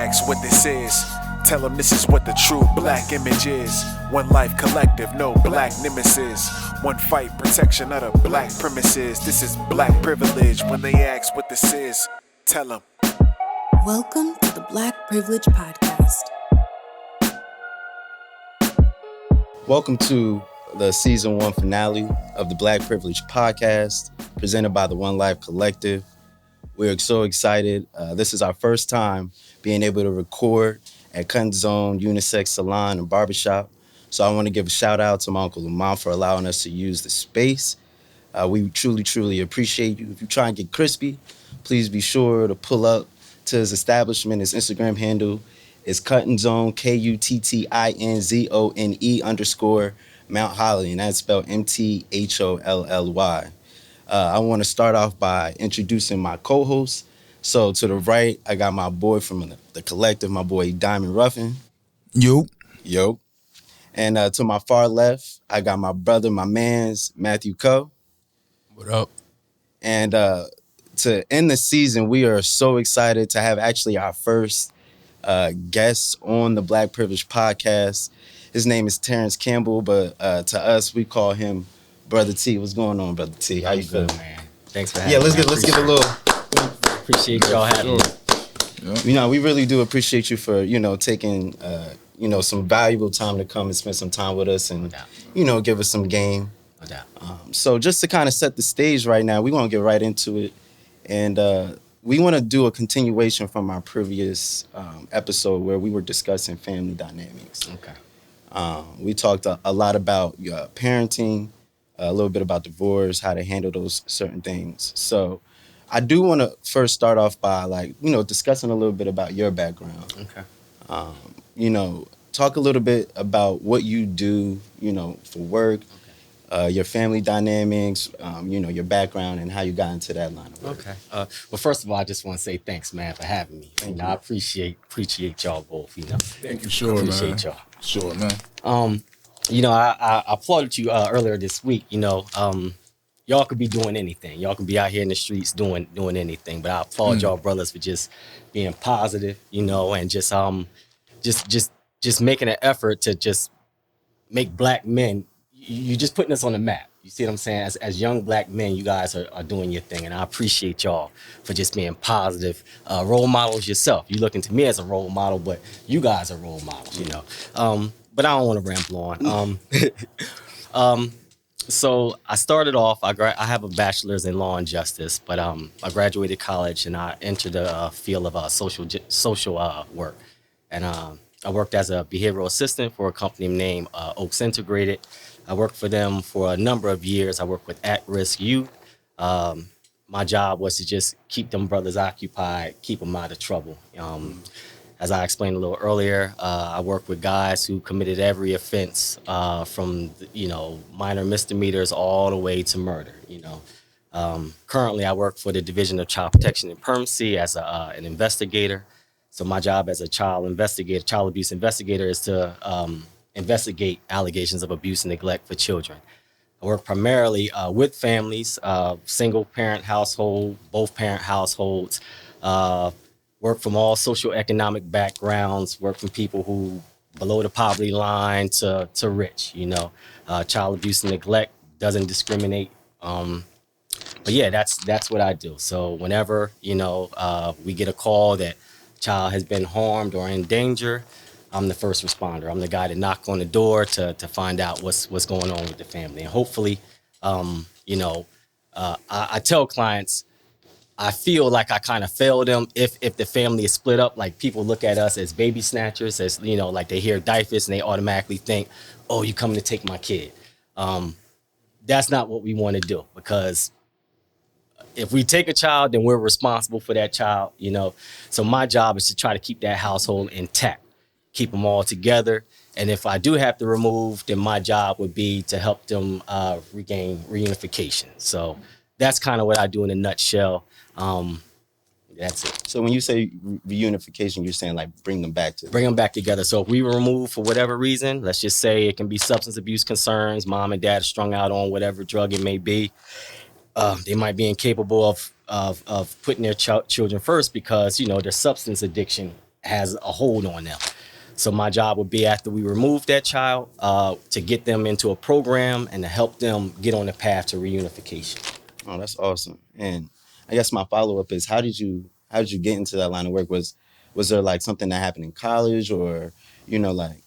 ask what this is, tell them this is what the true black image is. One life collective, no black nemesis. One fight, protection of the black premises. This is black privilege. When they ask what this is, tell them. Welcome to the Black Privilege Podcast. Welcome to the season 1 finale of the Black Privilege Podcast, presented by the One Life Collective. We're so excited. This is our first time being able to record at Cutting Zone Unisex Salon and Barbershop. So I want to give a shout out to my Uncle Lamont for allowing us to use the space. We truly appreciate you. If you try and get crispy, please be sure to pull up to his establishment. His Instagram handle is Cutting Zone, KUTTINZONE _ Mount Holly, and that's spelled MTHOLLY. I want to start off by introducing my co-host. So to the right, I got my boy from the collective, my boy Diamond Ruffin. Yo. And to my far left, I got my brother, my mans, Matthew Coe. What up? And to end the season, we are so excited to have actually our first guest on the Black Privilege Podcast. His name is Terrence Campbell, but to us, we call him Brother T. What's going on, Brother T? How you feeling, man? Thanks for having me. Yeah, let's get a little. Appreciate y'all having me. Yeah. You know, we really do appreciate you for, taking, some valuable time to come and spend some time with us and, give us some game. No doubt. So just to kind of set the stage right now, we want to get right into it. And we want to do a continuation from our previous episode where we were discussing family dynamics. Okay. We talked a lot about parenting, a little bit about divorce, how to handle those certain things. So I do want to first start off by discussing a little bit about your background. Okay. Talk a little bit about what you do, for work, your family dynamics, your background and how you got into that line of work. Okay. Well, first of all, I just want to say thanks, man, for having me. I appreciate y'all both. Thank you. Sure, appreciate man. y'all. Sure, man. I applauded you earlier this week. Y'all could be doing anything. Y'all can be out here in the streets doing anything. But I applaud y'all brothers for just being positive, and just making an effort to just make black men. You're just putting us on the map. You see what I'm saying? As young black men, you guys are doing your thing, and I appreciate y'all for just being positive role models yourself. You looking to me as a role model, but you guys are role models, But I don't want to ramble on. So I started off. I have a bachelor's in law and justice, but I graduated college and I entered the field of social work, and I worked as a behavioral assistant for a company named Oaks Integrated. I worked for them for a number of years. I worked with at-risk youth. My job was to just keep them brothers occupied, keep them out of trouble. As I explained a little earlier, I work with guys who committed every offense from, minor misdemeanors all the way to murder, Currently, I work for the Division of Child Protection and Permanency as an investigator. So my job as a child abuse investigator is to investigate allegations of abuse and neglect for children. I work primarily with families, single parent household, both parent households, work from all socioeconomic backgrounds, work from people who below the poverty line to rich, child abuse and neglect doesn't discriminate. But yeah, that's what I do. So whenever, we get a call that child has been harmed or in danger, I'm the first responder. I'm the guy that knock on the door to find out what's going on with the family. And hopefully, I tell clients, I feel like I kind of fail them if the family is split up. Like people look at us as baby snatchers, as like they hear DIFUS and they automatically think, oh, you coming to take my kid. That's not what we want to do, because if we take a child, then we're responsible for that child, So my job is to try to keep that household intact, keep them all together. And if I do have to remove, then my job would be to help them regain reunification. So that's kind of what I do in a nutshell. That's it. So when you say reunification, you're saying like bring them back together. So if we were removed for whatever reason, let's just say it can be substance abuse concerns, mom and dad are strung out on whatever drug it may be. They might be incapable of putting their children first because, their substance addiction has a hold on them. So my job would be after we remove that child to get them into a program and to help them get on the path to reunification. Oh, that's awesome. And I guess my follow-up is how did you get into that line of work? Was there like something that happened in college, or like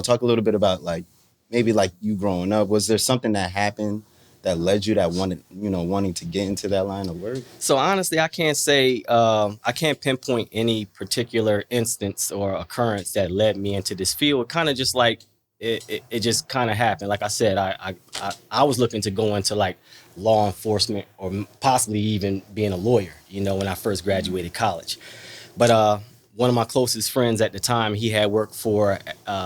talk a little bit about like maybe like you growing up? Was there something that happened that led you that wanting to get into that line of work? So honestly, I can't say I can't pinpoint any particular instance or occurrence that led me into this field. Kind of just like it just kind of happened. Like I said, I was looking to go into like law enforcement or possibly even being a lawyer, when I first graduated college. But one of my closest friends at the time, he had worked for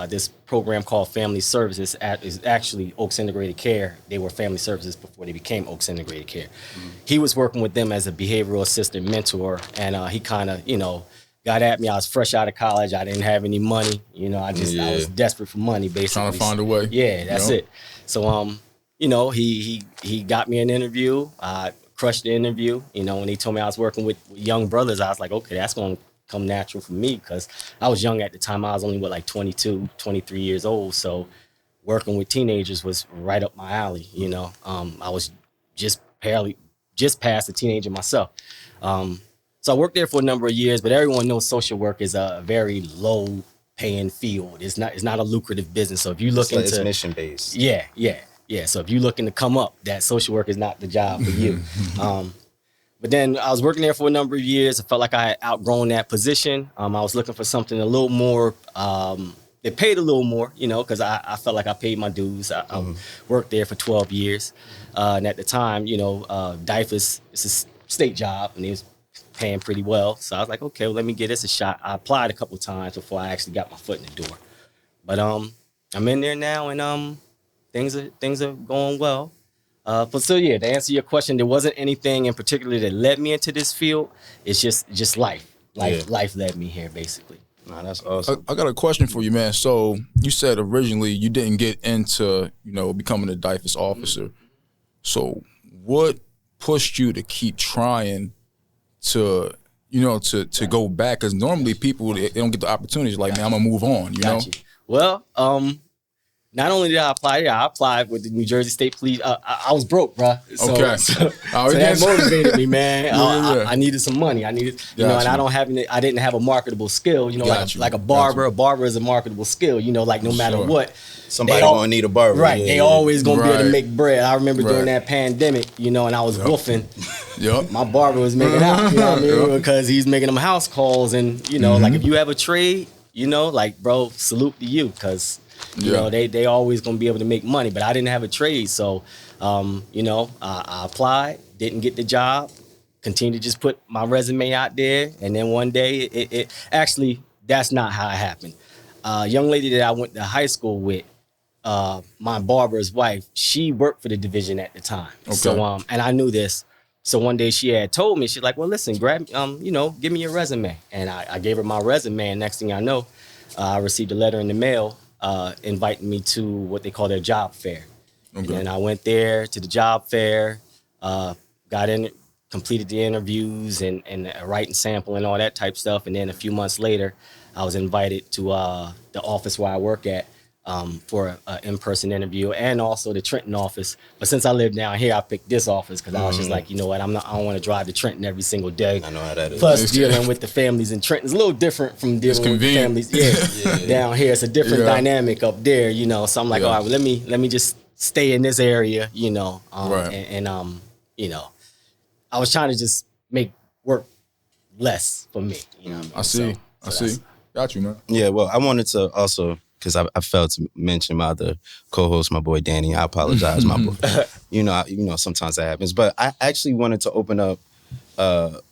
this program called Family Services. Is actually Oaks Integrated Care. They were Family Services before they became Oaks Integrated Care. Mm-hmm. He was working with them as a behavioral assistant mentor, and he kind of, got at me. I was fresh out of college. I didn't have any money. I was desperate for money, basically. Trying to find a way. Yeah, that's it. So, he got me an interview. I crushed the interview. When he told me I was working with young brothers, I was like, okay, that's going to come natural for me because I was young at the time. I was only like 22, 23 years old. So working with teenagers was right up my alley. I was just past a teenager myself. So I worked there for a number of years, but everyone knows social work is a very low paying field. It's not a lucrative business. So if you look into it's mission based. Yeah. So if you're looking to come up, that social work is not the job for you. But then I was working there for a number of years. I felt like I had outgrown that position. I was looking for something a little more, it paid a little more, because I felt like I paid my dues. I worked there for 12 years. And at the time, DIFAS, it's a state job, and it was paying pretty well. So I was like, okay, well, let me give this a shot. I applied a couple of times before I actually got my foot in the door. But I'm in there now, and things are going well. But so yeah, to answer your question, there wasn't anything in particular that led me into this field. It's just life. Life led me here, basically. Nah, that's awesome. I got a question for you, man. So you said originally you didn't get into, becoming a DIFAS officer. So what pushed you to keep trying to go back? Because normally people, they don't get the opportunities. Like, man, I'm gonna move on, you know? Well, not only did I apply, I applied with the New Jersey State Police. I was broke, bro. So that motivated me, man. I needed some money. I needed, and I didn't have a marketable skill. Like a barber. A barber is a marketable skill. Like no matter what, somebody gonna need a barber. Right. They always gonna be able to make bread. I remember during that pandemic, and I was woofing. Yep. My barber was making out. You know what I mean? Because he's making them house calls, and like if you have a trade, like bro, salute to you, because. They always gonna be able to make money, but I didn't have a trade, so I applied, didn't get the job, continued to just put my resume out there, and then one day it actually, that's not how it happened. A young lady that I went to high school with, my barber's wife, she worked for the division at the time. Okay. So and I knew this. So one day she had told me, she's like, well, listen, grab give me your resume. And I gave her my resume, and next thing I know, I received a letter in the mail inviting me to what they call their job fair. Okay. And I went there to the job fair, got in, completed the interviews and writing sample and all that type stuff. And then a few months later, I was invited to the office where I work at for an in-person interview, and also the Trenton office. But since I live down here, I picked this office because I was just like, you know what, I don't want to drive to Trenton every single day. I know how that is. Plus, dealing with the families in Trenton is a little different from dealing with the families. Yeah. Down here, it's a different dynamic up there, So I'm like, all right, well, let me just stay in this area, right. I was trying to just make work less for me. I see. Got you, man. Yeah, well, I wanted to also, because I failed to mention my other co-host, my boy Danny. I apologize, my boy. Sometimes that happens. But I actually wanted to open up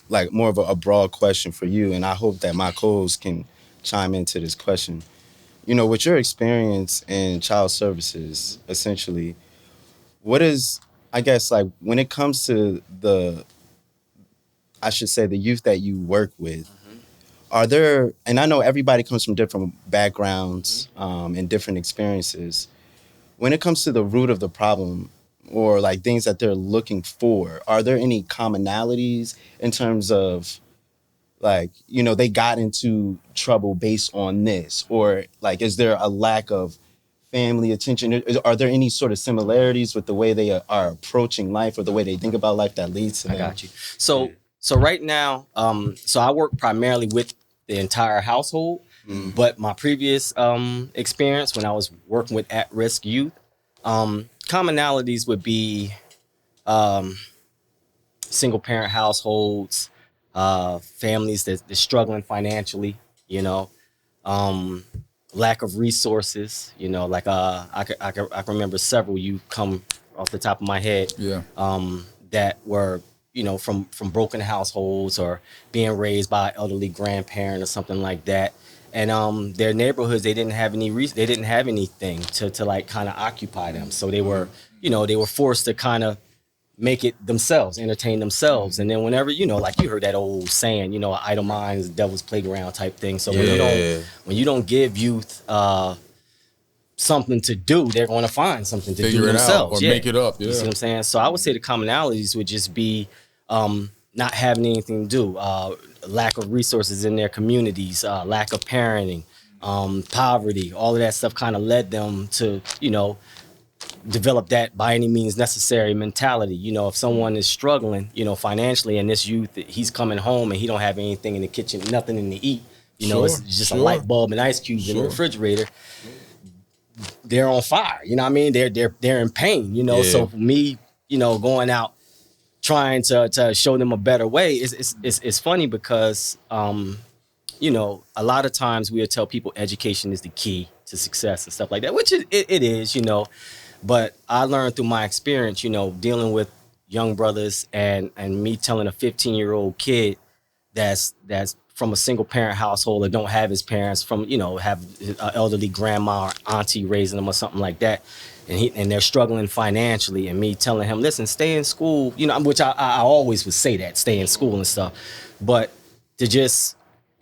like more of a broad question for you, and I hope that my co-host can chime into this question. With your experience in child services, essentially, what is, I guess, like when it comes to the youth that you work with, are there, and I know everybody comes from different backgrounds and different experiences. When it comes to the root of the problem or like things that they're looking for, are there any commonalities in terms of like, you know, they got into trouble based on this? Or like, is there a lack of family attention? Are there any sort of similarities with the way they are approaching life or the way they think about life that leads to I them? got you. So right now, so I work primarily with the entire household, but my previous experience when I was working with at-risk youth, commonalities would be single parent households, families that's struggling financially, you know, lack of resources, you know, like I can remember several you come off the top of my head, Yeah. that were, you know, from broken households or being raised by an elderly grandparent or something like that. And their neighborhoods, they didn't have anything to like kind of occupy them. So they were, you know, they were forced to kind of make it themselves, entertain themselves. And then whenever, you know, like you heard that old saying, you know, idle mind is the devil's playground type thing. So when you don't give youth something to do, they're going to find something to Figure do it themselves. out or make it up. Yeah. You see what I'm saying? So I would say the commonalities would just be not having anything to do, lack of resources in their communities, lack of parenting, poverty, all of that stuff kind of led them to, you know, develop that by any means necessary mentality. You know, if someone is struggling, you know, financially, and this youth, he's coming home and he don't have anything in the kitchen, nothing in to eat, you know, it's just a light bulb and ice cubes in the refrigerator. They're on fire, you know what I mean? They're in pain, you know. So for me, you know, going out trying to show them a better way, it's funny because you know, a lot of times we'll tell people education is the key to success and stuff like that, which it is, you know. But I learned through my experience, you know, dealing with young brothers and me telling a 15-year-old kid that's from a single parent household or don't have his parents, from, you know, have an elderly grandma or auntie raising them or something like that, and they're struggling financially, and me telling him, listen, stay in school, you know, which I always would say that, stay in school and stuff, but to just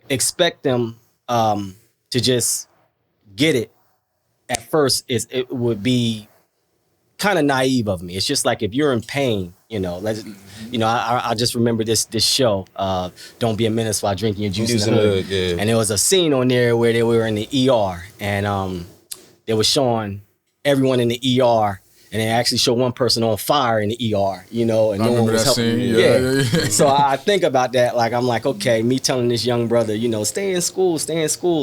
expect them to just get it at first it would be kind of naive of me. It's just like, if you're in pain, you know, you know, I just remember this show, Don't Be a Menace While Drinking Your Juice in the Hood. Yeah. And there was a scene on there where they were in the ER, and they were showing everyone in the ER, and they actually show one person on fire in the ER, you know, and I no one remember was that helping. scene. Yeah. So I think about that, like, I'm like, okay, me telling this young brother, you know, stay in school,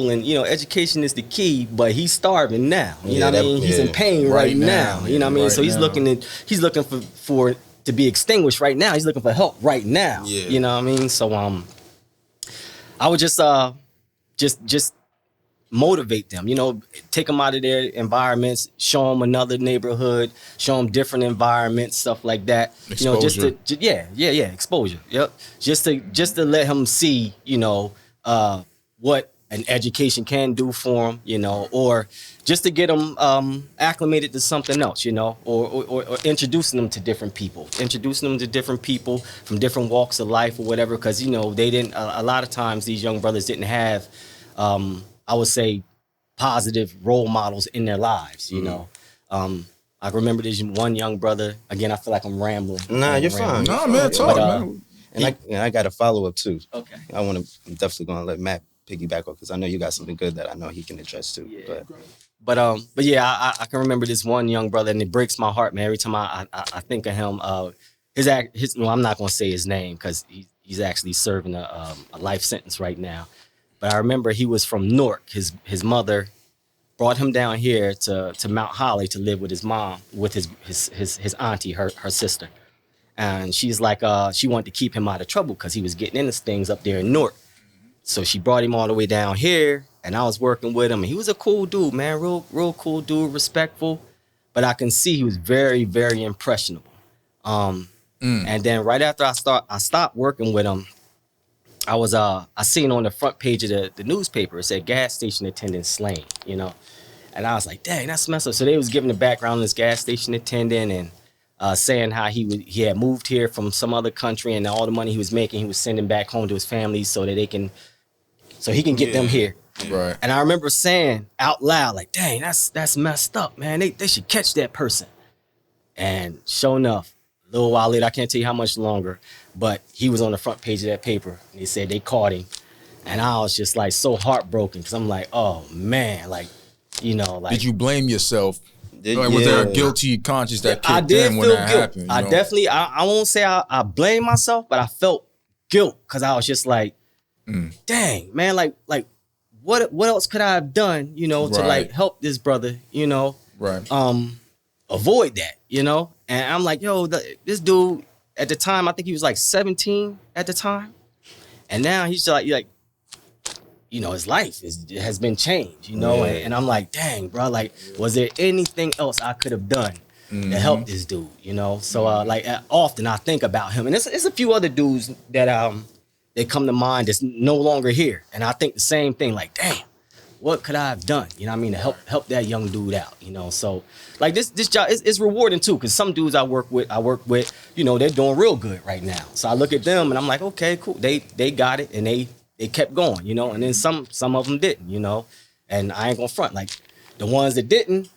and, you know, education is the key, but he's starving now. You know what I mean? He's in pain right now. You know what I mean? So he's looking for to be extinguished right now. He's looking for help right now. Yeah. You know what I mean? So I would just motivate them, you know, take them out of their environments, show them another neighborhood, show them different environments, stuff like that. Exposure. You know, just to exposure. Yep. Just to let him see, you know, what an education can do for them, you know, or just to get them acclimated to something else, you know, or introducing them to different people from different walks of life or whatever, because, you know, they didn't, a lot of times these young brothers didn't have, I would say, positive role models in their lives, you know. I remember this one young brother, again, I feel like I'm rambling. Nah, you're fine. Nah, man, talk, man. And I got a follow-up too. Okay. I'm definitely going to let Matt piggyback on, because I know you got something good that I know he can address too. Yeah. But yeah, I can remember this one young brother, and it breaks my heart, man. Every time I think of him, well, I'm not going to say his name because he's actually serving a life sentence right now. But I remember he was from Newark. His mother brought him down here to Mount Holly to live with his mom, with his auntie, her sister. And she's like, she wanted to keep him out of trouble because he was getting into things up there in Newark. So she brought him all the way down here, and I was working with him. And he was a cool dude, man, real cool dude, respectful. But I can see he was very, very impressionable. And then right after I stopped working with him, I seen on the front page of the newspaper, it said gas station attendant slain, you know. And I was like, dang, that's messed up. So they was giving the background on this gas station attendant, and saying how he had moved here from some other country, and all the money he was making, he was sending back home to his family so that he can get them here. Right. And I remember saying out loud, like, dang, that's messed up, man. They should catch that person. And sure enough, A little while later, I can't tell you how much longer, but he was on the front page of that paper. And they said they caught him. And I was just like so heartbroken because I'm like, oh man, like, you know, like. Did you blame yourself? Yeah. Was there a guilty conscience that I kicked did in when feel that guilt. happened? I definitely, I won't say I blame myself, but I felt guilt because I was just like, dang, man, like what else could I have done, you know, to like help this brother, you know, avoid that, you know? And I'm like, yo, this dude at the time, I think he was like 17 at the time. And now he's like, you know, his life has been changed, you know? And I'm like, dang, bro, like, was there anything else I could have done to help this dude, you know? So, like, often I think about him. And it's a few other dudes that they come to mind that's no longer here. And I think the same thing, like, damn, what could I have done? You know what I mean? To help that young dude out, you know? So, like, this job is rewarding, too, because some dudes I work with, you know, they're doing real good right now. So I look at them, and I'm like, okay, cool. They got it, and they kept going, you know? And then some of them didn't, you know? And I ain't gonna front. Like, the ones that didn't,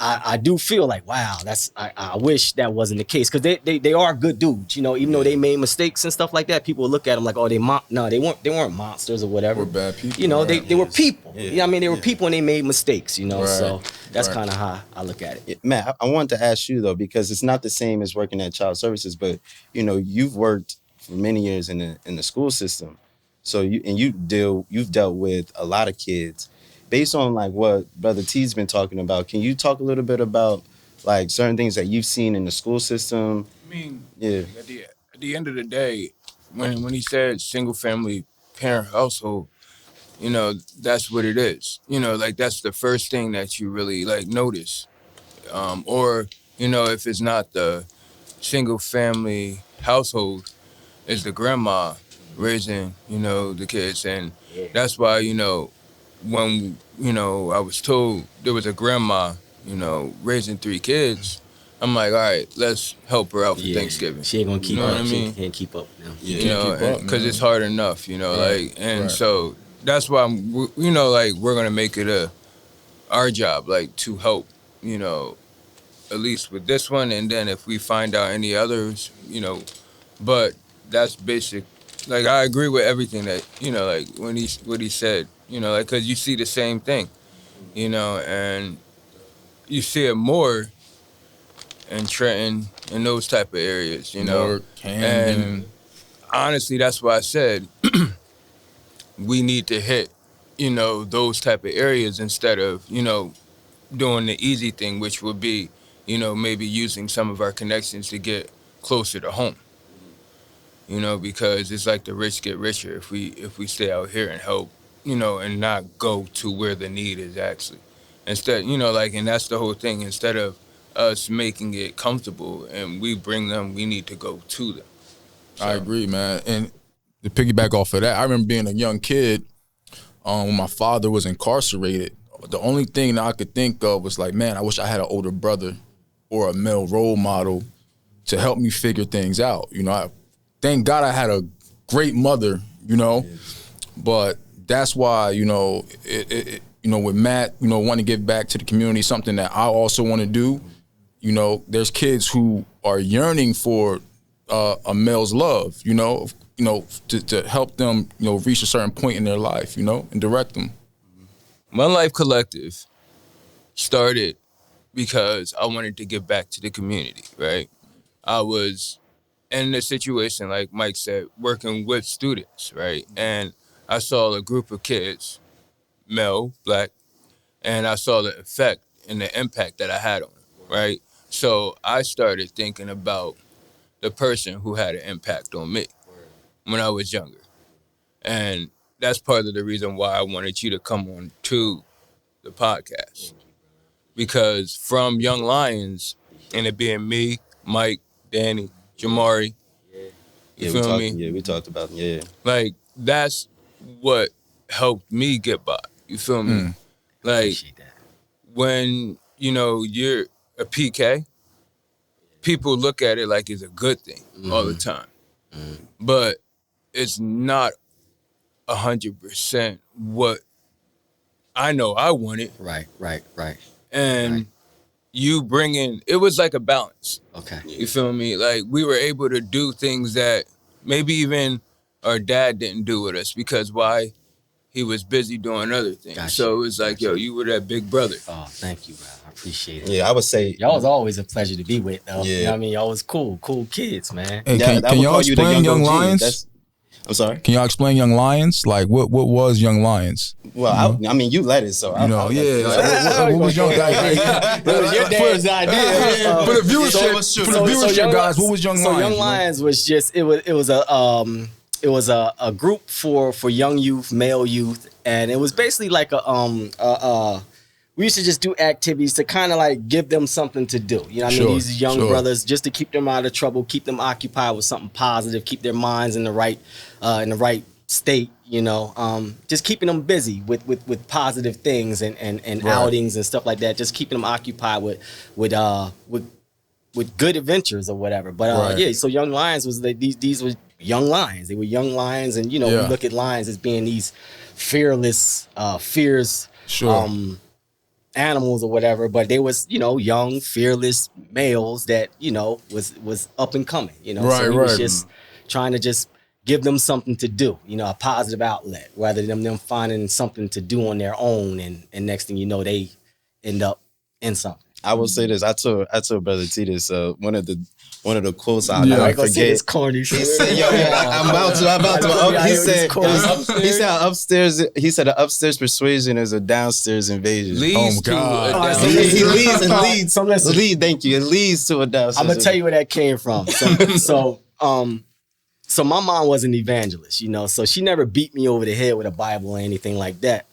I do feel like, wow, I wish that wasn't the case, because they are good dudes, you know, even though they made mistakes and stuff like that. People look at them like, oh, they weren't monsters or whatever. Or bad people. You know, they were people. Yeah. You know what I mean? They were people and they made mistakes, you know. Right. So that's kind of how I look at it. Matt, I wanted to ask you though, because it's not the same as working at child services, but you know, you've worked for many years in the school system. So you've dealt with a lot of kids. Based on like what Brother T's been talking about, can you talk a little bit about like certain things that you've seen in the school system? I mean, Yeah. at the end of the day, when he said single family parent household, you know, that's what it is. You know, like that's the first thing that you really like notice. Or, you know, if it's not the single family household, it's the grandma raising, you know, the kids. And that's why, you know, when, you know, I was told there was a grandma, you know, raising 3 kids, I'm like, all right, let's help her out for Thanksgiving. She ain't gonna keep You know up. what I mean? She can't keep up now. You know, because it's hard enough, you know, like, and Right. so that's why you know, like, we're gonna make it our job, like, to help, you know, at least with this one, and then if we find out any others, you know, but that's basic. Like, I agree with everything that, you know, like, what he said, you know, like, because you see the same thing, you know, and you see it more in Trenton and those type of areas, you know. Newark, Camden. And honestly, that's why I said we need to hit, you know, those type of areas instead of, you know, doing the easy thing, which would be, you know, maybe using some of our connections to get closer to home. You know, because it's like the rich get richer if we stay out here and help, you know, and not go to where the need is actually. Instead, you know, like, and that's the whole thing. Instead of us making it comfortable and we bring them, we need to go to them. So. I agree, man. And to piggyback off of that, I remember being a young kid when my father was incarcerated. The only thing that I could think of was like, man, I wish I had an older brother or a male role model to help me figure things out. You know, thank God I had a great mother, you know, but that's why, you know, you know, with Matt, you know, wanting to give back to the community, something that I also want to do. You know, there's kids who are yearning for a male's love, you know, to help them, you know, reach a certain point in their life, you know, and direct them. One Life Collective started because I wanted to give back to the community, right? I was in a situation, like Mike said, working with students, right? And I saw a group of kids, male, black, and I saw the effect and the impact that I had on them, right? So I started thinking about the person who had an impact on me when I was younger. And that's part of the reason why I wanted you to come on to the podcast. Because from Young Lions, and it being me, Mike, Danny, Jamari, you feel me? Yeah, we talked about Like, that's what helped me get by. You feel me? Like, Appreciate that. when, you know, you're a PK, people look at it like it's a good thing all the time. But it's not 100% what I know I wanted. Right. And you bringing, it was like a balance. Okay. You feel me? Like we were able to do things that maybe even our dad didn't do with us because why? He was busy doing other things. Gotcha. So it was like, yo, you were that big brother. Oh, thank you, bro. I appreciate it. Yeah, I would say Y'all was always a pleasure to be with, though. Yeah. You know what I mean? Y'all was cool kids, man. Hey, yeah, can y'all explain Young OG. Lions? I'm sorry. Can y'all explain Young Lions? Like, what was Young Lions? Well, I mean, you led it, so You know, what was Young Lions? That was your dad's idea. For the viewership, guys, what was Young Lions? So Young Lions was just it was a group for young youth, male youth, and it was basically like we used to just do activities to kind of like give them something to do. You know what I mean? These young brothers, just to keep them out of trouble, keep them occupied with something positive, keep their minds in the right state, you know. Just keeping them busy with positive things and outings and stuff like that. Just keeping them occupied with good adventures or whatever. But yeah, so Young Lions was these were young lions. They were young lions, and you know, we look at lions as being these fearless, fierce animals or whatever, but they was, you know, young, fearless males that, you know, was up and coming, you know. So he was just trying to just give them something to do, you know, a positive outlet, rather than them finding something to do on their own, and next thing you know, they end up in something. I will say this. I told Brother T this. One of the quotes I'll never forget. This corny shit. He said, I'm about to. He said upstairs. He said an upstairs persuasion is a downstairs invasion. Leads to a He leads and leads. Thank you. It leads to a downstairs. I'm gonna tell you where that came from. So my mom was an evangelist, you know, so she never beat me over the head with a Bible or anything like that.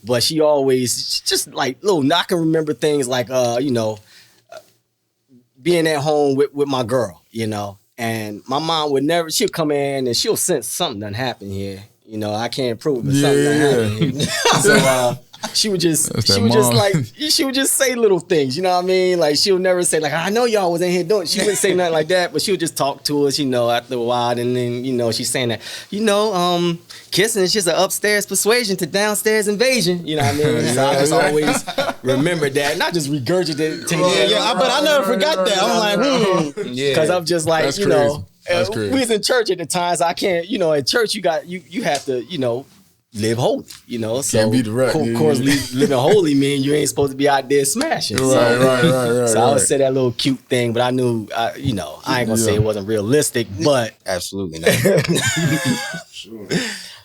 But she always just like, I can remember things like, you know, being at home with my girl, you know, and my mom she'll come in and she'll sense something done happen here. You know, I can't prove it, but something done happened here. So she would just say little things, you know what I mean? Like she'll never say like, I know y'all was in here doing. She wouldn't say nothing like that, but she would just talk to us, you know, after a while, and then, you know, she's saying that, you know, kissing is just an upstairs persuasion to downstairs invasion, you know what I mean? So I just always remember that, not just regurgitate. But I never forgot that. I'm like, because I'm just like, that's you crazy. know, That's we crazy. was in church at the time, so I can't, you know, at church you have to, you know, live holy, you know. So Can't be direct. Of course, living holy mean you ain't supposed to be out there smashing. Right. So I would say that little cute thing, but I knew, you know, I ain't gonna say it wasn't realistic, but absolutely not.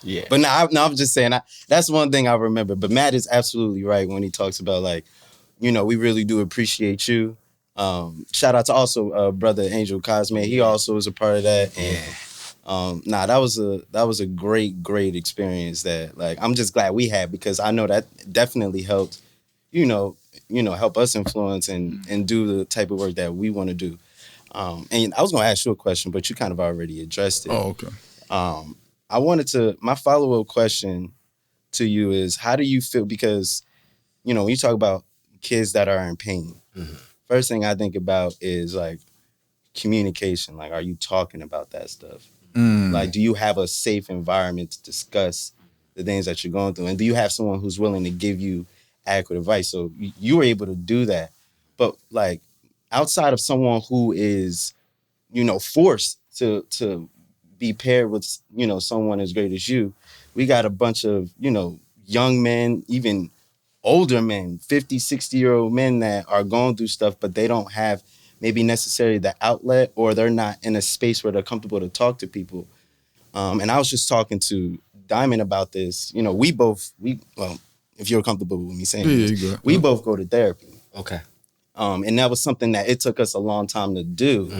yeah. But I'm just saying, that's one thing I remember. But Matt is absolutely right when he talks about, like, you know, we really do appreciate you. Shout out to also brother Angel Cosme. He also was a part of that. And that was a great experience that, like, I'm just glad we had, because I know that definitely helped, you know, help us influence and do the type of work that we want to do. And I was gonna ask you a question, but you kind of already addressed it. Oh, okay. My follow-up question to you is, how do you feel? Because, you know, when you talk about kids that are in pain, first thing I think about is, like, communication. Like, are you talking about that stuff? Like, do you have a safe environment to discuss the things that you're going through? And do you have someone who's willing to give you adequate advice? So you were able to do that. But, like, outside of someone who is, you know, forced to be paired with, you know, someone as great as you, we got a bunch of, you know, young men, even older men, 50, 60-year-old men that are going through stuff, but they don't have maybe necessarily the outlet, or they're not in a space where they're comfortable to talk to people. And I was just talking to Diamond about this. You know, if you're comfortable with me saying this, we both go to therapy. Okay. And that was something that it took us a long time to do.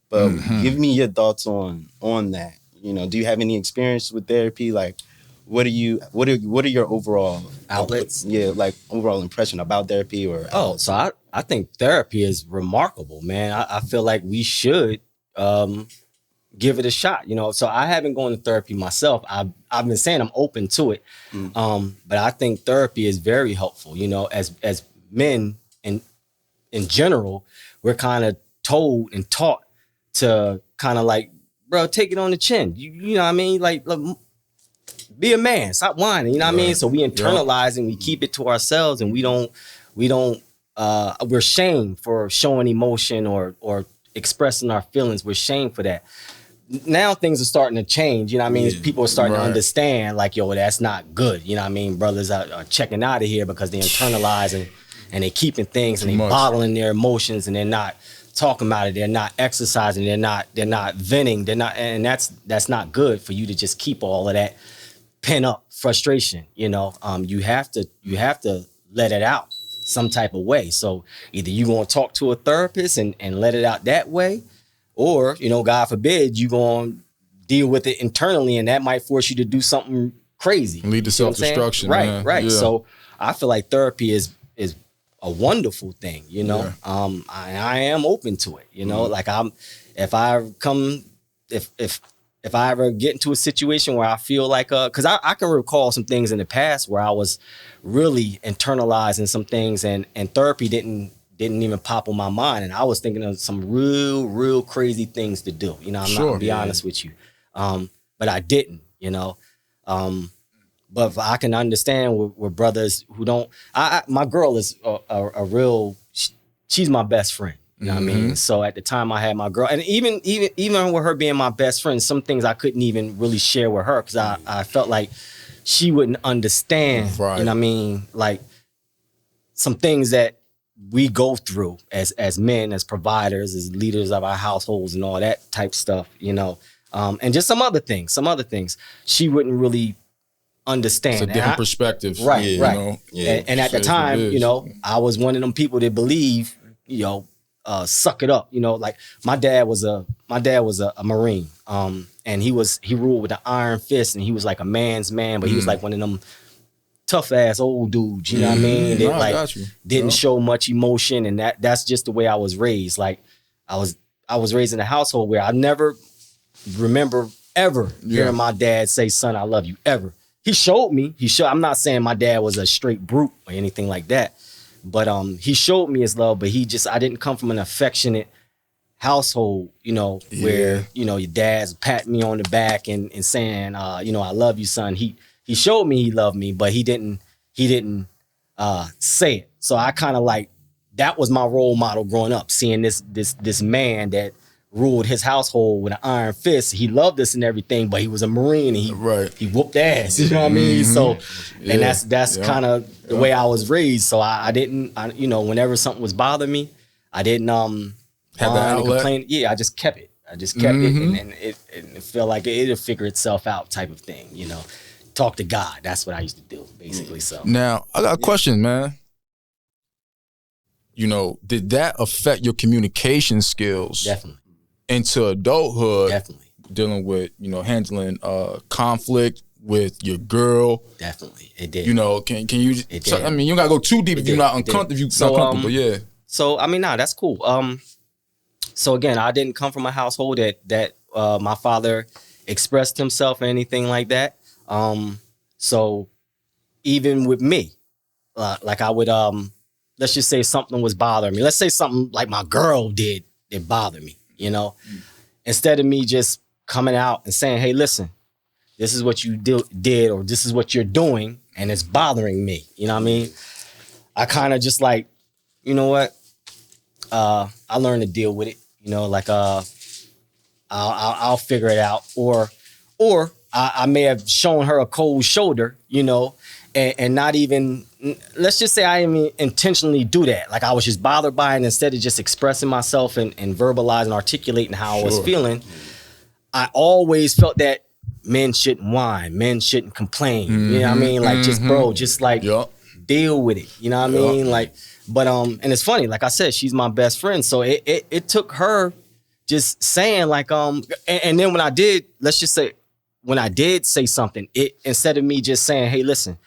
But give me your thoughts on that. You know, do you have any experience with therapy? Like, what are your overall outlets? Like overall impression about therapy or so I think therapy is remarkable, man. I feel like we should give it a shot, you know. So I haven't gone to therapy myself. I've been saying I'm open to it. But I think therapy is very helpful, you know, as men and in general, we're kind of told and taught to kind of like, bro, take it on the chin. You know what I mean? Like, look, be a man, stop whining, you know what I mean? So we internalize and we keep it to ourselves, and we don't we're shamed for showing emotion or expressing our feelings. We're shamed for that. Now things are starting to change, you know what I mean? Yeah, People are starting to right. understand, like, yo, that's not good, you know what I mean? Brothers are checking out of here because they internalize and they keeping things and they much. bottling their emotions and they're not talking about it, they're not exercising, they're not venting, and that's not good for you to just keep all of that pent up frustration, you know? You have to let it out some type of way. So either you gonna talk to a therapist and let it out that way, or, you know, God forbid, you gonna deal with it internally, and that might force you to do something crazy. Lead to You see what I'm saying? self-destruction, Right, man. right. Yeah. So I feel like therapy is a wonderful thing, you know. Yeah. I am open to it, you know. Like if I ever get into a situation where I feel like, because I can recall some things in the past where I was really internalizing some things, and therapy didn't even pop on my mind, and I was thinking of some real crazy things to do. You know, I'm not gonna be honest with you, but I didn't. You know, but I can understand with brothers who don't. My girl is a real. She's my best friend. You know what I mean? So at the time I had my girl, and even with her being my best friend, some things I couldn't even really share with her because I felt like she wouldn't understand. Right. You know what I mean? Like some things that we go through as men, as providers, as leaders of our households and all that type stuff, you know. And just some other things she wouldn't really understand. It's a different perspective. Right, yeah, right. You know? Yeah. And at the time, you know, I was one of them people that believe, you know, suck it up. You know, like my dad was a Marine. And he ruled with an iron fist, and he was like a man's man, but he was like one of them tough ass old dudes, you know what I mean? That like didn't show much emotion, and that's just the way I was raised. Like I was raised in a household where I never remember ever hearing my dad say, "Son, I love you," ever. He showed me. I'm not saying my dad was a straight brute or anything like that, but he showed me his love. But I didn't come from an affectionate household, you know, where, you know, your dad's patting me on the back and saying, you know, "I love you, son." He showed me he loved me, but he didn't say it. So I kind of like, that was my role model growing up, seeing this man that ruled his household with an iron fist. He loved us and everything, but he was a Marine and he whooped ass. You know what I mean? So, and that's kind of the way I was raised. So I didn't, you know, whenever something was bothering me, I didn't have the outlet. complain. Yeah, I just kept it. And it felt like it'll figure itself out type of thing, you know. Talk to God. That's what I used to do, basically. So now I got a question, man. You know, did that affect your communication skills? Definitely. Into adulthood? Definitely. Dealing with, you know, handling conflict with your girl. Definitely. It did. You know, can you It did. I mean, you don't gotta go too deep if you're not uncomfortable, yeah. So I mean, that's cool. So again, I didn't come from a household that my father expressed himself or anything like that. So even with me, like I would, let's just say something was bothering me. Let's say something like my girl did that bothered me, you know, instead of me just coming out and saying, "Hey, listen, this is what you did, or this is what you're doing, and it's bothering me." You know what I mean? I kind of just like, you know what? I learned to deal with it, you know, like, I'll figure it out, or I may have shown her a cold shoulder, you know, and not even, let's just say I didn't intentionally do that. Like I was just bothered by it, and instead of just expressing myself and verbalizing, articulating how I was feeling, I always felt that men shouldn't whine, men shouldn't complain. You know what I mean? Like just, bro, just like deal with it. You know what I mean? Like, but and it's funny, like I said, she's my best friend. So it took her just saying like, and then when I did, let's just say, when I did say something, instead of me just saying, "Hey, listen,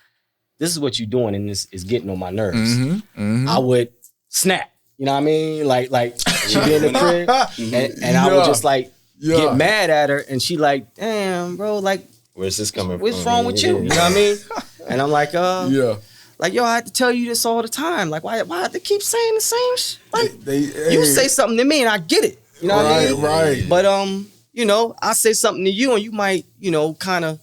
this is what you're doing and this is getting on my nerves," I would snap. You know what I mean? Like she'd be in the crib and I would just like get mad at her, and she like, "Damn, bro, like, where's this coming from? What's wrong with you?" You know what I mean? And I'm like, like, yo, I have to tell you this all the time. Like, why have to keep saying the same shit? Like, you say something to me and I get it. You know what I mean? Right. But you know, I say something to you and you might, you know, kind of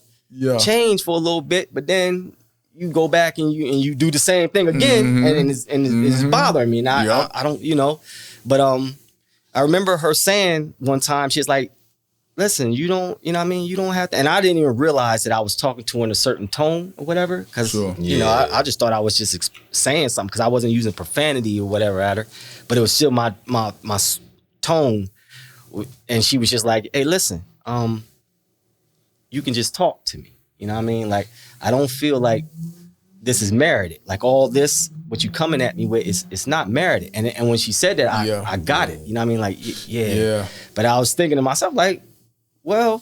change for a little bit, but then you go back and you do the same thing again, and it's bothering me. And I don't, but I remember her saying one time, she's like, listen, you don't, you don't have to. And I didn't even realize that I was talking to her in a certain tone or whatever. Because, I just thought I was just saying something because I wasn't using profanity or whatever at her. But it was still my tone. And she was just like, hey, listen, you can just talk to me. You know what I mean? Like, I don't feel like this is merited. Like all this, what you coming at me with it's not merited. And when she said that, I got it. You know what I mean? Like, yeah. But I was thinking to myself, like, well,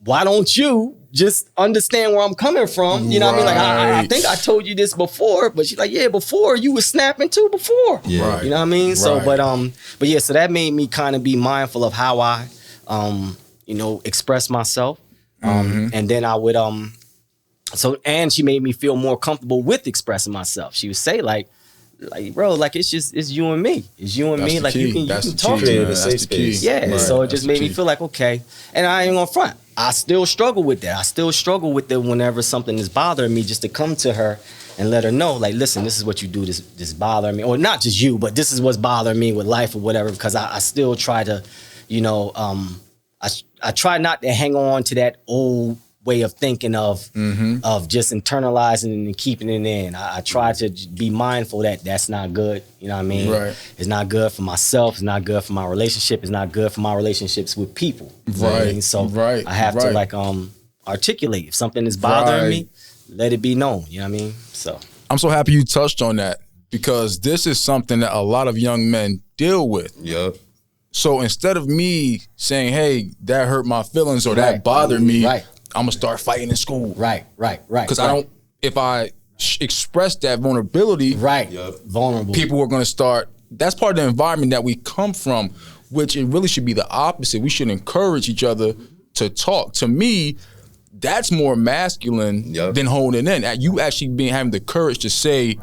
why don't you just understand where I'm coming from? You know what I mean? Like, I think I told you this before, but she's like, yeah, before you was snapping too before. Yeah. You know what I mean? So, but yeah, so that made me kind of be mindful of how I, express myself. And then I would, and she made me feel more comfortable with expressing myself. She would say like, bro, like it's you and me. It's you and me. Like you can talk to me. The safe space. Yeah. Right. So it just made me feel like, okay. And I ain't gonna front. I still struggle with that. I still struggle with it whenever something is bothering me, just to come to her and let her know, like, listen, this is what you do. This bothering me, or not just you, but this is what's bothering me with life or whatever. Because I still try to, I try not to hang on to that old way of thinking of just internalizing and keeping it in. I try to be mindful that that's not good. You know what I mean? Right. It's not good for myself. It's not good for my relationship. It's not good for my relationships with people. Right. You know what I mean? So I have to like articulate. If something is bothering me, let it be known. You know what I mean? So I'm so happy you touched on that, because this is something that a lot of young men deal with. Yep. So instead of me saying, hey, that hurt my feelings or that bothered me, I'm gonna start fighting in school. Right. Because if I express that vulnerability, vulnerable, people are gonna start. That's part of the environment that we come from, which it really should be the opposite. We should encourage each other to talk. To me, that's more masculine than holding in. You actually having the courage to say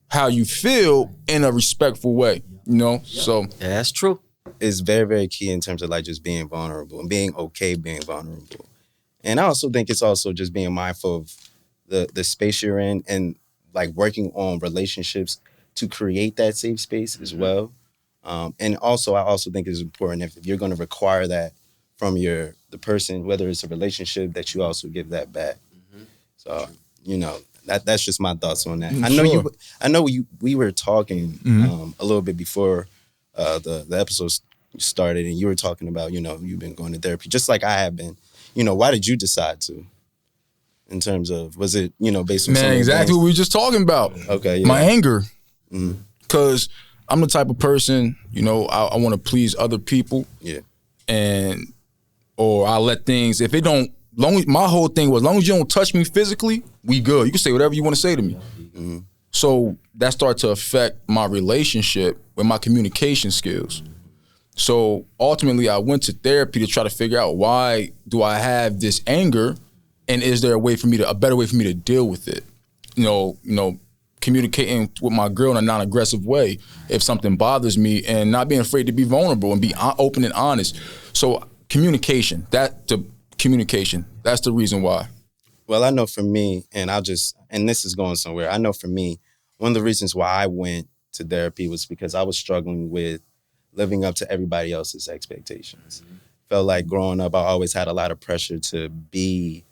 how you feel in a respectful way. So that's true. It's very, very key in terms of like just being vulnerable and being okay being vulnerable. And I also think it's also just being mindful of the space you're in and like working on relationships to create that safe space as well. And also, I also think it's important if you're going to require that from the person, whether it's a relationship, that you also give that back. So, that's just my thoughts on that. I know we were talking a little bit before the episode started, and you were talking about, you've been going to therapy just like I have been. Why did you decide to? In terms of, was it, based on exactly what we were just talking about. Okay, yeah. My anger. Because I'm the type of person, I want to please other people. Yeah. Or I let things, if it don't, my whole thing was, as long as you don't touch me physically, we good. You can say whatever you want to say to me. So that started to affect my relationship with my communication skills. So ultimately, I went to therapy to try to figure out, why do I have this anger, and is there a better way for me to deal with it? Communicating with my girl in a non-aggressive way if something bothers me, and not being afraid to be vulnerable and be open and honest. So communication, that's the reason why. Well, I know for me, and this is going somewhere, I know for me, one of the reasons why I went to therapy was because I was struggling with living up to everybody else's expectations. Felt like growing up, I always had a lot of pressure to be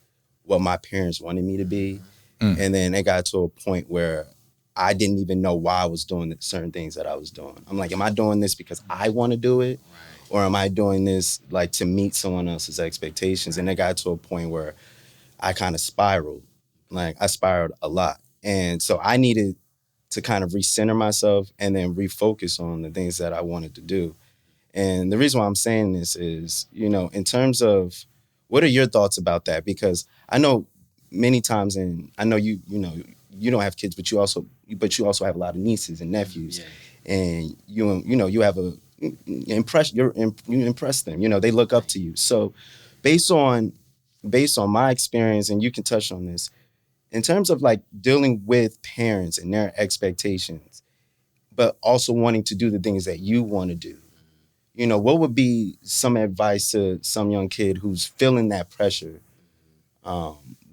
what my parents wanted me to be. And then it got to a point where I didn't even know why I was doing certain things that I was doing. I'm like, am I doing this because I want to do it? Or am I doing this like to meet someone else's expectations? And it got to a point where I kind of spiraled. Like I spiraled a lot. And so I needed to kind of recenter myself and then refocus on the things that I wanted to do. And the reason why I'm saying this is, in terms of, what are your thoughts about that? Because I know many times, and I know you don't have kids, but you also have a lot of nieces and nephews, and you have you impress them. They look up to you. So, based on my experience, and you can touch on this, in terms of like dealing with parents and their expectations, but also wanting to do the things that you want to do, what would be some advice to some young kid who's feeling that pressure,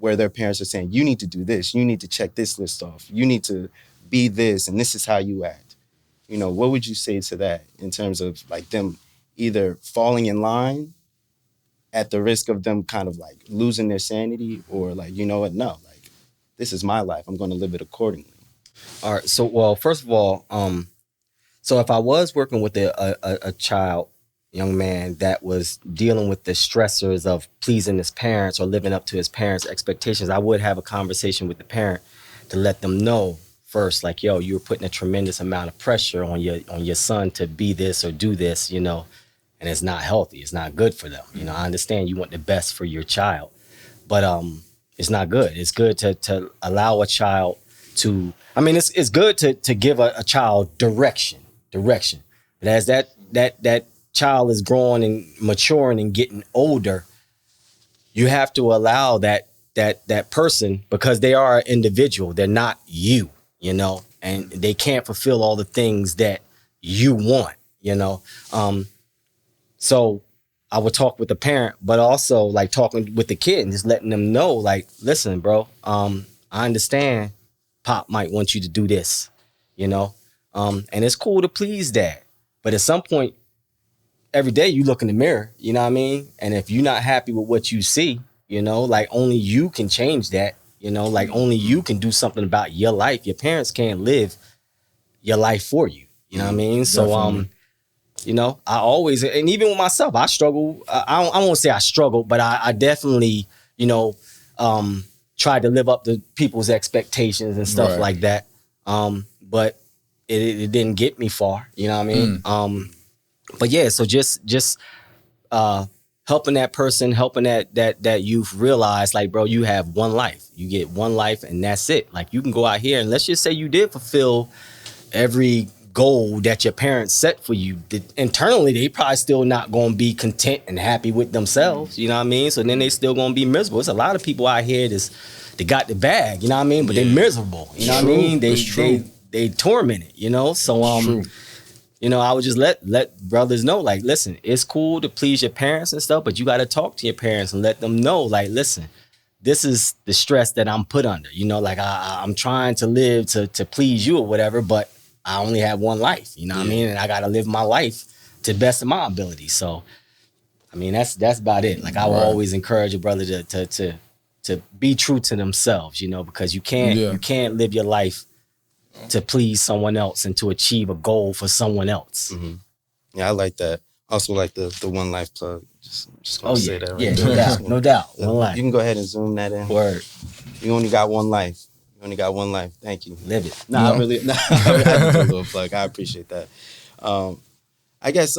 where their parents are saying, you need to do this, you need to check this list off, you need to be this, and this is how you act. You know, what would you say to that in terms of like them either falling in line at the risk of them kind of like losing their sanity, or like, you know what, no, like, this is my life, I'm going to live it accordingly? All right. So, well, first of all, so if I was working with a child, young man that was dealing with the stressors of pleasing his parents or living up to his parents' expectations, I would have a conversation with the parent to let them know first, like, yo, you're putting a tremendous amount of pressure on your son to be this or do this, you know, and it's not healthy. It's not good for them. You know, I understand you want the best for your child, but it's not good. It's good to allow a child to, I mean, it's good to give a child direction. But as that child is growing and maturing and getting older, you have to allow that person, because they are an individual. They're not you, you know, and they can't fulfill all the things that you want, you know. So I would talk with the parent, but also like talking with the kid and just letting them know, like, listen, bro, I understand Pop might want you to do this, you know, and it's cool to please Dad. But at some point, every day you look in the mirror, you know what I mean? And if you're not happy with what you see, you know, like only you can change that, you know, like only you can do something about your life. Your parents can't live your life for you, you know what I mean? So, you know, I always, and even with myself, I struggle. I won't say I struggle, but I definitely, you know, tried to live up to people's expectations and stuff like that. But it didn't get me far, you know what I mean? But yeah, so just helping that person, helping that youth realize, like, bro, you have one life. You get one life and that's it. Like, you can go out here and let's just say you did fulfill every goal that your parents set for you. Internally, they probably still not going to be content and happy with themselves, you know what I mean? So then they still going to be miserable. There's a lot of people out here they got the bag, you know what I mean? But they're miserable, you know what I mean? They tormented, you know? So, you know, I would just let brothers know, like, listen, it's cool to please your parents and stuff, but you got to talk to your parents and let them know, like, listen, this is the stress that I'm put under, you know, like I'm trying to live to please you or whatever, but I only have one life, you know what I mean? And I got to live my life to the best of my ability. So, I mean, that's about it. Like, I will always encourage a brother to be true to themselves, you know, because you can't live your life to please someone else and to achieve a goal for someone else. Mm-hmm. Yeah, I like that. Also like the one life plug. Just gonna say that right there. No doubt. One life. You can go ahead and zoom that in. Word. You only got one life. You only got one life. Thank you. Live it. I really do a little plug. I appreciate that. I guess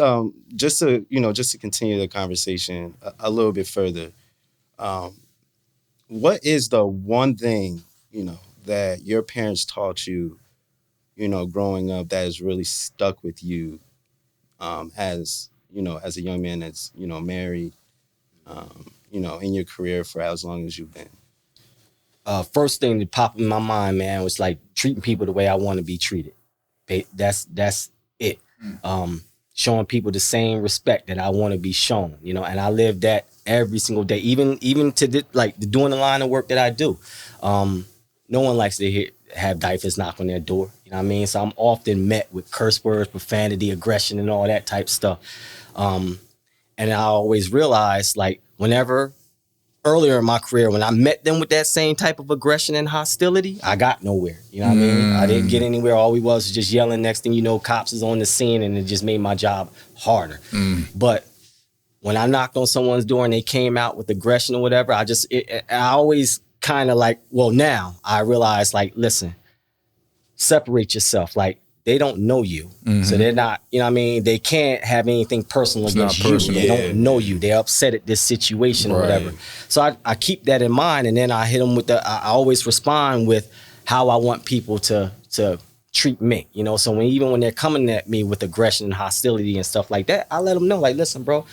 just to continue the conversation a little bit further, what is the one thing, you know, that your parents taught you, you know, growing up that has really stuck with you, as, you know, as a young man that's, you know, married, you know, in your career for as long as you've been? First thing that popped in my mind, man, was like treating people the way I want to be treated. That's it. Showing people the same respect that I want to be shown, you know, and I live that every single day, even to doing the line of work that I do. No one likes to have diapers knock on their door, you know what I mean? So I'm often met with curse words, profanity, aggression, and all that type stuff. And I always realize, like, whenever earlier in my career, when I met them with that same type of aggression and hostility, I got nowhere. You know what I mean? I didn't get anywhere. All we was just yelling. Next thing you know, cops is on the scene, and it just made my job harder. But when I knocked on someone's door and they came out with aggression or whatever, I always kind of like, well, now I realize, like, listen, separate yourself. Like, they don't know you. So they're not, you know what I mean? They can't have anything personal against you. They don't know you. They're upset at this situation or whatever. So I keep that in mind, and then I hit them with I always respond with how I want people to treat me, you know? So even when they're coming at me with aggression and hostility and stuff like that, I let them know, like, listen, bro,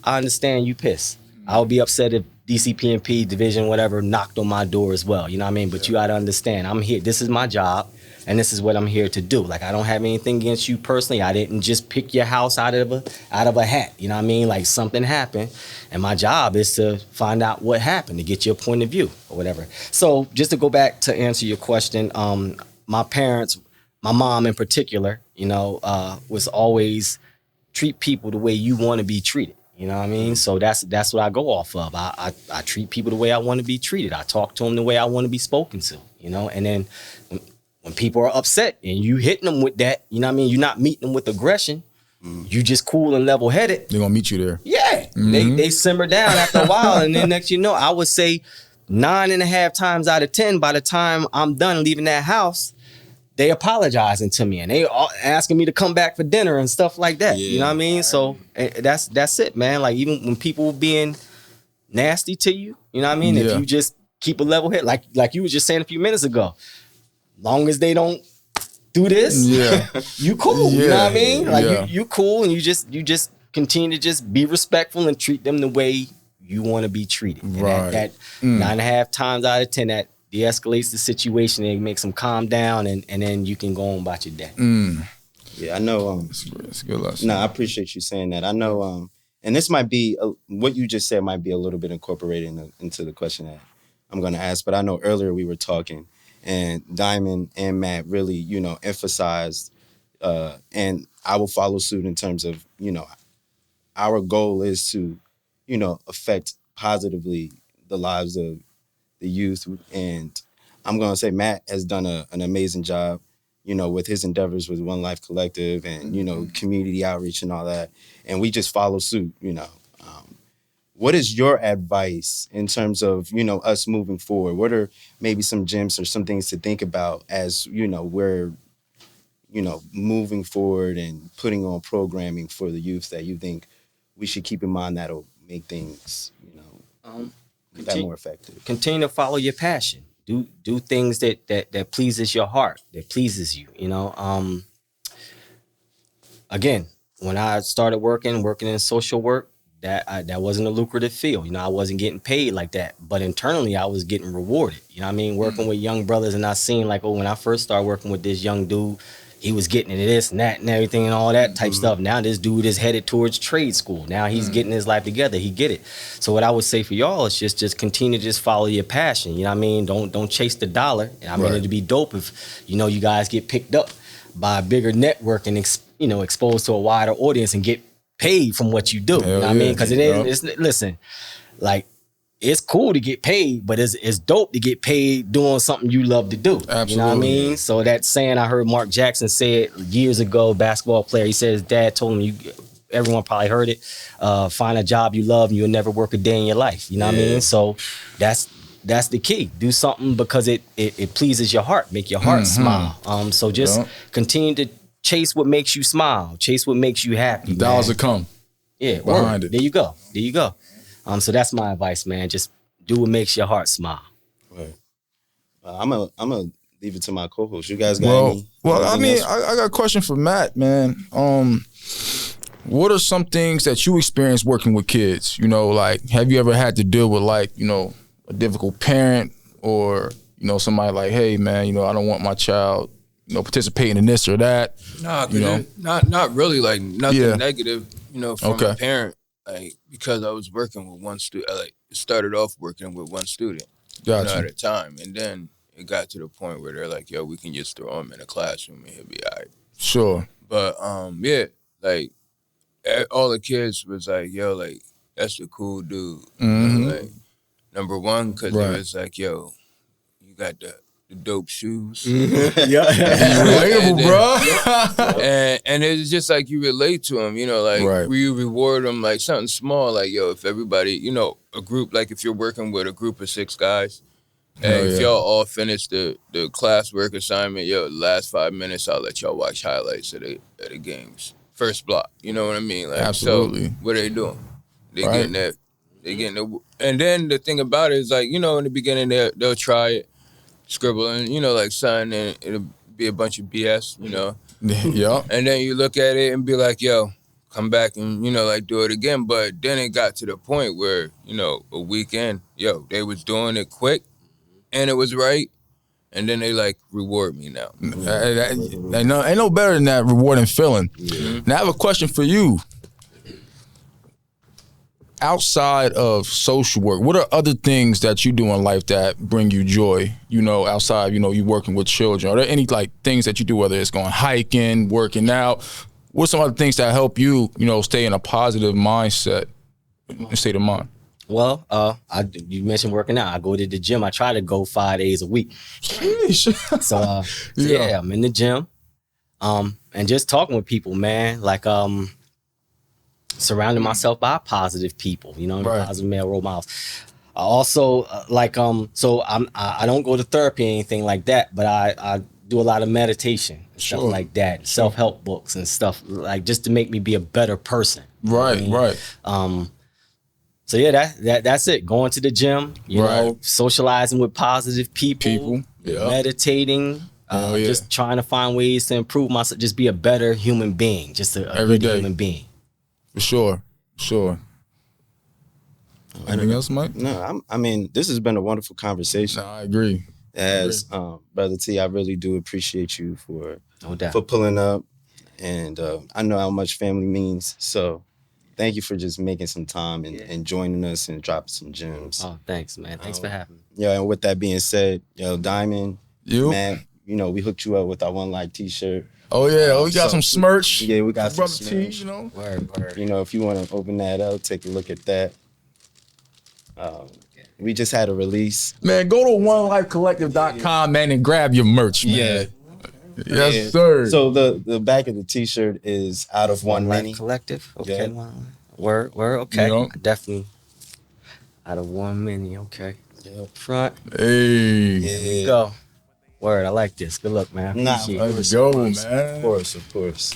I understand you pissed. I'll be upset if DCPMP, division, whatever, knocked on my door as well. You know what I mean? But you got to understand, I'm here. This is my job. and this is what I'm here to do. Like, I don't have anything against you personally. I didn't just pick your house out of a hat. You know what I mean? Like, something happened, and my job is to find out what happened, to get your point of view or whatever. So just to go back to answer your question, my parents, my mom in particular, was always treat people the way you want to be treated. You know what I mean? So that's what I go off of. I treat people the way I want to be treated. I talk to them the way I want to be spoken to, and then when people are upset and you hitting them with that, you know what I mean? You're not meeting them with aggression. You just cool and level headed. They're gonna meet you there. Yeah. They simmer down after a while. And then next I would say 9.5 times out of 10, by the time I'm done leaving that house, they apologizing to me and they asking me to come back for dinner and stuff like that. Yeah. You know what I mean? So that's it, man. Like, even when people being nasty to you, you know what I mean? If you just keep a level head, like you was just saying a few minutes ago, long as they don't do this, you cool. You know what I mean? Like you cool, and you just continue to just be respectful and treat them the way you want to be treated. And that 9.5 times out of 10, that de-escalates the situation and makes them calm down, and then you can go on about your day. Yeah, I know. It's a good lesson. No, I appreciate you saying that. I know, and this might be, what you just said might be a little bit incorporated into the question that I'm going to ask, but I know earlier we were talking, and Diamond and Matt really, emphasized, and I will follow suit in terms of, our goal is to, affect positively the lives of the youth. And I'm going to say Matt has done an amazing job, with his endeavors with One Life Collective and, community outreach and all that. And we just follow suit, What is your advice in terms of, us moving forward? What are maybe some gems or some things to think about as, we're, moving forward and putting on programming for the youth that you think we should keep in mind that'll make things, that more effective? Continue to follow your passion. Do things that pleases your heart, that pleases you. Again, when I started working in social work, that wasn't a lucrative field. I wasn't getting paid like that, but internally I was getting rewarded. You know what I mean? Working with young brothers, and I seen like, when I first started working with this young dude, he was getting into this and that and everything and all that type stuff. Now this dude is headed towards trade school. Now he's getting his life together. He get it. So what I would say for y'all is just continue to just follow your passion. You know what I mean? Don't chase the dollar. I mean, it'd be dope if, you guys get picked up by a bigger network and, exposed to a wider audience and get paid from what you do. You know what I mean? Because listen, like, it's cool to get paid, but it's dope to get paid doing something you love to do. Absolutely. You know what I mean? So that saying I heard Mark Jackson say it years ago, basketball player, he said his dad told him, everyone probably heard it, find a job you love and you'll never work a day in your life. You know what I mean? So that's the key. Do something because it pleases your heart, make your heart smile. So just continue to chase what makes you smile, chase what makes you happy. Dollars will come. Yeah, behind it. There you go. So that's my advice, man. Just do what makes your heart smile. Right. I'm gonna leave it to my co-host. You guys got any? Well, I mean, I got a question for Matt, man. What are some things that you experienced working with kids? Like, have you ever had to deal with a difficult parent or somebody like, hey, man, I don't want my child participating in this or that? Nah, not really, like nothing negative, from a parent. Like, because I was working with one student, started off working with one student at a time. And then it got to the point where they're like, yo, we can just throw him in a classroom and he'll be all right. Sure. But, all the kids was like, yo, like, that's a cool dude. Like, number one, because it was like, yo, you got the dope shoes. Relatable, bro. And it's just like you relate to them, you reward them like something small, like, yo, if everybody, a group, like if you're working with a group of 6 guys, and if y'all all finish the classwork assignment, the last 5 minutes, I'll let y'all watch highlights of the games. First block, you know what I mean? Like, absolutely. So what are they doing? They getting that. They getting that. And then the thing about it is, like, in the beginning, they'll try it, scribble, and like something, and it'll be a bunch of BS, Yeah. And then you look at it and be like, yo, come back and do it again. But then it got to the point where a weekend, they was doing it quick, and it was right, and then they like reward me now. Ain't no better than that rewarding feeling. Now I have a question for you. Outside of social work, what are other things that you do in life that bring you joy? You know, outside, you know, you working with children. Are there any like things that you do, whether it's going hiking, working out? What's some other things that help you, you know, stay in a positive mindset and state of mind? Well, you mentioned working out. I go to the gym. I try to go 5 days a week. So yeah, I'm in the gym. And just talking with people, man. Like surrounding myself by positive people, you know, positive male role models. I also so I don't go to therapy or anything like that, but I do a lot of meditation, stuff like that, self-help books and stuff like just to make me be a better person. Right. So yeah, that's it. Going to the gym, you know, socializing with positive people. Meditating, just trying to find ways to improve myself, just be a better human being, just a good human being. For sure. Anything else, Mike? No, I mean, this has been a wonderful conversation. No, I agree. As Brother T, I really do appreciate you for pulling up, and I know how much family means. So, thank you for just making some time and joining us and dropping some gems. Oh, thanks, man. Thanks for having me. Yeah, and with that being said, Diamond, man, you know, we hooked you up with our One Life T-shirt. Oh yeah, we got some smerch. Yeah, we got some Brother smerch. T, you know. Word. You know, if you want to open that up, take a look at that. We just had a release. Man, go to onelifecollective.com, man, and grab your merch, man. Yes, sir. So the back of the T-shirt is out of one Life many. Collective. Okay. Yeah. Word. Okay. You know? Definitely. Out of one many. Okay. Up front. Hey. Here we go. Word. I like this. Good luck, man. Nah, Let's go, man. Of course.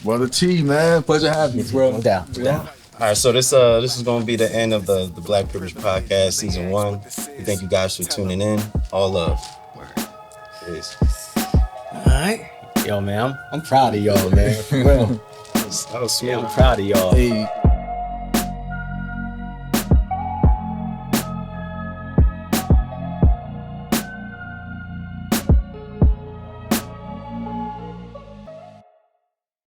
Brother T, man. Pleasure having you, bro. No doubt. All right, so this is going to be the end of the Black Privilege Podcast Season 1. We thank you guys for tuning in. All love. Peace. All right. Yo, man, I'm proud of y'all, man. For real. That was sweet. Yeah, I'm proud of y'all. Hey.